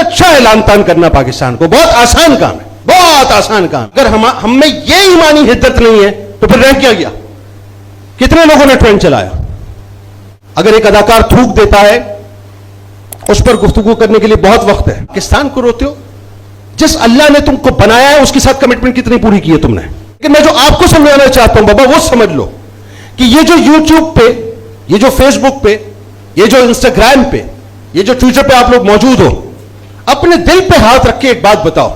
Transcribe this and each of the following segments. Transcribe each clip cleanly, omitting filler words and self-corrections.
اچھا اعلان تان کرنا پاکستان کو بہت آسان کام ہے, بہت آسان کام. اگر ہم میں یہ ایمانی حدت نہیں ہے تو پھر رہ کیا گیا؟ کتنے لوگوں نے ٹرینڈ چلایا؟ اگر ایک اداکار تھوک دیتا ہے اس پر گفتگو کرنے کے لیے بہت وقت ہے. پاکستان کو روتے ہو؟ جس اللہ نے تم کو بنایا ہے اس کے ساتھ کمٹمنٹ کتنی پوری کی ہے تم نے؟ لیکن میں جو آپ کو سمجھانا چاہتا ہوں بابا وہ سمجھ لو کہ یہ جو یوٹیوب پہ, یہ جو فیس بک پہ, یہ جو انسٹاگرام پہ, یہ جو ٹویٹر پہ آپ لوگ موجود ہو, اپنے دل پہ ہاتھ رکھ کے ایک بات بتاؤ.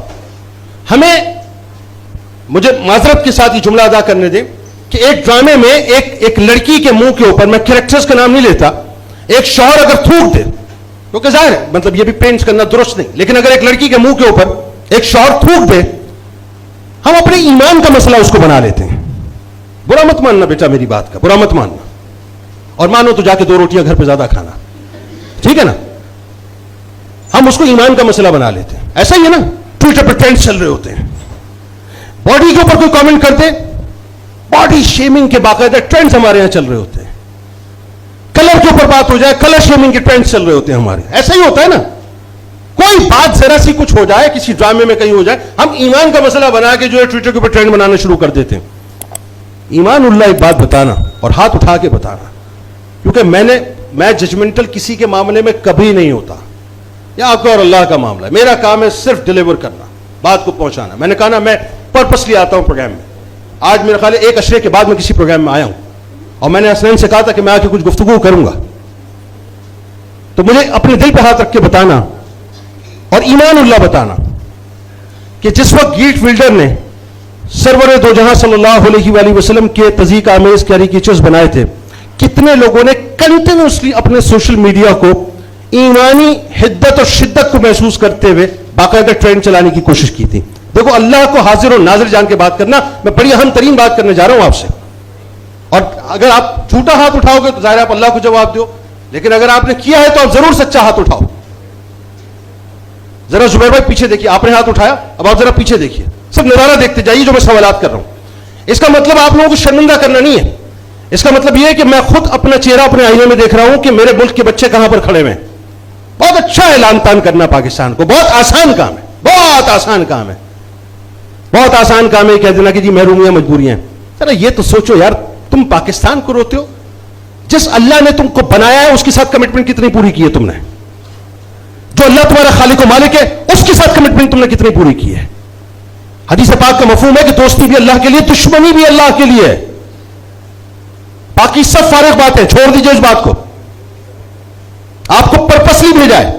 ہمیں, مجھے معذرت کے ساتھ یہ جملہ ادا کرنے دیں کہ ایک ڈرامے میں ایک لڑکی کے منہ کے اوپر, میں کریکٹرز کا نام نہیں لیتا, ایک شوہر اگر تھوک دے, کیونکہ ظاہر ہے مطلب یہ بھی پینٹ کرنا درست نہیں, لیکن اگر ایک لڑکی کے منہ کے اوپر ایک شوہر تھوک دے, ہم اپنے ایمان کا مسئلہ اس کو بنا لیتے ہیں. برا مت ماننا بیٹا میری بات کا, برا مت ماننا, اور مانو تو جا کے 2 روٹیاں گھر پہ زیادہ کھانا, ٹھیک ہے نا. ہم اس کو ایمان کا مسئلہ بنا لیتے ہیں. ایسا ہی ہے نا, ٹویٹر پہ ٹرینڈ چل رہے ہوتے ہیں, باڈی کے اوپر کوئی کامنٹ کرتے, باڈی شیمنگ کے باقاعدہ ٹرینڈز ہمارے یہاں چل رہے ہوتے ہیں. کلر کے اوپر بات ہو جائے, کلر شیمنگ کے ٹرینڈز چل رہے ہوتے ہیں ہمارے. ایسا ہی ہوتا ہے نا, کوئی بات ذرا سی کچھ ہو جائے, کسی ڈرامے میں کہیں ہو جائے, ہم ایمان کا مسئلہ بنا کے جو ہے ٹویٹر کے اوپر ٹرینڈ بنانا شروع کر دیتے ہیں. ایمان اللہ ایک بات بتانا اور ہاتھ اٹھا کے بتانا, کیونکہ میں ججمنٹل کسی کے معاملے میں کبھی نہیں ہوتا. یہ آپ کا اور اللہ کا معاملہ ہے. میرا کام ہے صرف ڈیلیور کرنا, بات کو پہنچانا. میں نے کہا نا, میں پرپسلی آتا ہوں پروگرام میں. آج میرے خیال ہے 1 عشرے کے بعد میں کسی پروگرام میں آیا ہوں, اور میں نے حسنین سے کہا تھا کہ میں آ کے کچھ گفتگو کروں گا. تو مجھے اپنے دل پہ ہاتھ رکھ کے بتانا اور ایمان اللہ بتانا کہ جس وقت گیٹ ولڈر نے سرور دو جہاں صلی اللہ علیہ وآلہ وسلم کے تذیق آمیز کیریکیچرز بنائے تھے, کتنے لوگوں نے کنٹینیوسلی اپنے سوشل میڈیا کو ایمانی حدت اور شدت کو محسوس کرتے ہوئے باقاعدہ ٹرینڈ چلانے کی کوشش کی تھی. دیکھو, اللہ کو حاضر و ناظر جان کے بات کرنا, میں بڑی اہم ترین بات کرنے جا رہا ہوں آپ سے. اور اگر آپ جھوٹا ہاتھ اٹھاؤ گے تو ظاہر آپ اللہ کو جواب دو, لیکن اگر آپ نے کیا ہے تو آپ ضرور سچا ہاتھ اٹھاؤ. ذرا زبیر بھائی پیچھے دیکھیے, آپ نے ہاتھ اٹھایا, اب آپ ذرا پیچھے دیکھیے, سب نظارہ دیکھتے جائیے جو میں سوالات کر رہا ہوں. اس کا مطلب آپ لوگوں کو شرمندہ کرنا نہیں ہے. اس کا مطلب یہ ہے کہ میں خود اپنا چہرہ اپنے آئینے میں دیکھ رہا ہوں کہ میرے ملک کے بچے کہاں پر کھڑے ہوئے ہیں. بہت اچھا اعلان تان کرنا پاکستان کو بہت آسان کام ہے, بہت آسان کام ہے, بہت آسان کام ہے کہہ دینا کہ جی محرومیاں مجبوریاں ہیں. ذرا یہ تو سوچو یار, تم پاکستان کو روتے ہو؟ جس اللہ نے تم کو بنایا ہے اس کے ساتھ کمٹمنٹ کتنی پوری کی ہے تم نے؟ جو اللہ تمہارا خالق و مالک ہے اس کے ساتھ کمٹمنٹ تم نے کتنی پوری کی ہے؟ حدیث پاک کا مفہوم ہے کہ دوستی بھی اللہ کے لیے, دشمنی بھی اللہ کے لیے ہے. باقی سب فارغ بات ہے, چھوڑ دیجئے اس بات کو. آپ کو پرپسلی بھیجا ہے.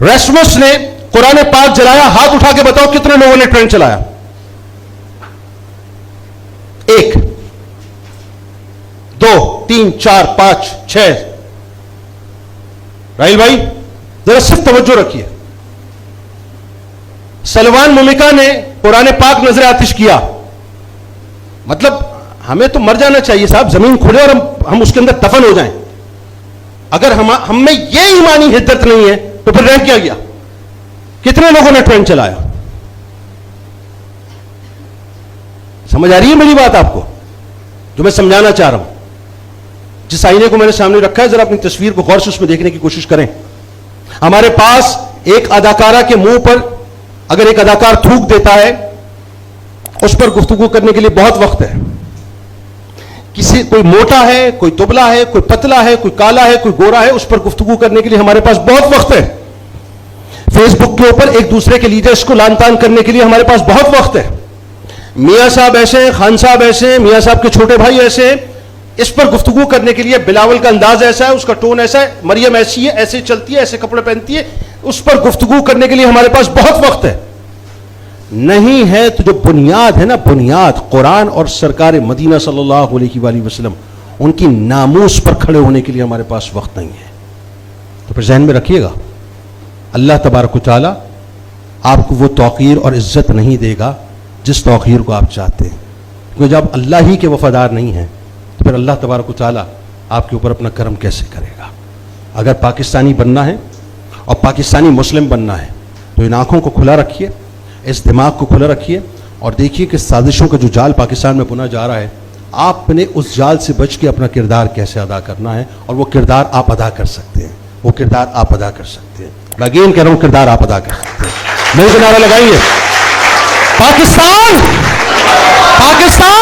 ریسمس نے قرآن پاک جلایا, ہاتھ اٹھا کے بتاؤ کتنے لوگوں نے ٹرینڈ چلایا؟ 1 2 3 4 5 6. راہیل بھائی ذرا صرف توجہ رکھیے. سلمان ممکا نے قرآن پاک نظر آتش کیا, مطلب ہمیں تو مر جانا چاہیے صاحب, زمین کھلے اور ہم اس کے اندر دفن ہو جائیں. اگر ہم میں یہ ایمانی حدت نہیں ہے تو پھر رہ کیا گیا؟ کتنے لوگوں نے ٹرینڈ چلایا؟ سمجھ آ رہی ہے میری بات آپ کو جو میں سمجھانا چاہ رہا ہوں؟ جس آئینے کو میں نے سامنے رکھا ہے ذرا اپنی تصویر کو غور سے اس میں دیکھنے کی کوشش کریں. ہمارے پاس ایک اداکارہ کے منہ پر اگر ایک اداکار تھوک دیتا ہے اس پر گفتگو کرنے کے لیے بہت وقت ہے. کوئی موٹا ہے, کوئی دبلا ہے, کوئی پتلا ہے, کوئی کالا ہے, کوئی گورا ہے, اس پر گفتگو کرنے کے لیے ہمارے پاس بہت وقت ہے. فیس بک کے اوپر ایک دوسرے کے لیڈرز کو لان تان کرنے کے لیے ہمارے پاس بہت وقت ہے. میاں صاحب ایسے ہیں, خان صاحب ایسے ہیں, میاں صاحب کے چھوٹے بھائی ایسے ہیں, اس پر گفتگو کرنے کے لیے بلاول کا انداز ایسا ہے, اس کا ٹون ایسا ہے, مریم ایسی ہے, ایسے چلتی ہے, ایسے کپڑے پہنتی ہے, اس پر گفتگو کرنے کے لیے ہمارے پاس بہت وقت ہے. نہیں ہے تو جو بنیاد ہے نا, بنیاد قرآن اور سرکار مدینہ صلی اللہ علیہ وآلہ وسلم, ان کی ناموس پر کھڑے ہونے کے لیے ہمارے پاس وقت نہیں ہے. تو پھر ذہن میں رکھیے گا, اللہ تبارک و تعالیٰ آپ کو وہ توقیر اور عزت نہیں دے گا جس توقیر کو آپ چاہتے ہیں, کیونکہ جب اللہ ہی کے وفادار نہیں ہیں تو پھر اللہ تبارک و تعالیٰ آپ کے اوپر اپنا کرم کیسے کرے گا؟ اگر پاکستانی بننا ہے اور پاکستانی مسلم بننا ہے تو ان آنکھوں کو کھلا رکھیے, اس دماغ کو کھلا رکھیے اور دیکھیے کہ سازشوں کا جو جال پاکستان میں بنا جا رہا ہے, آپ نے اس جال سے بچ کے اپنا کردار کیسے ادا کرنا ہے, اور وہ کردار آپ ادا کر سکتے ہیں. وہ کردار آپ ادا کر سکتے ہیں. میں اگین کہہ رہا ہوں کردار آپ ادا کر سکتے ہیں. مل کے نعرہ لگائیے پاکستان پاکستان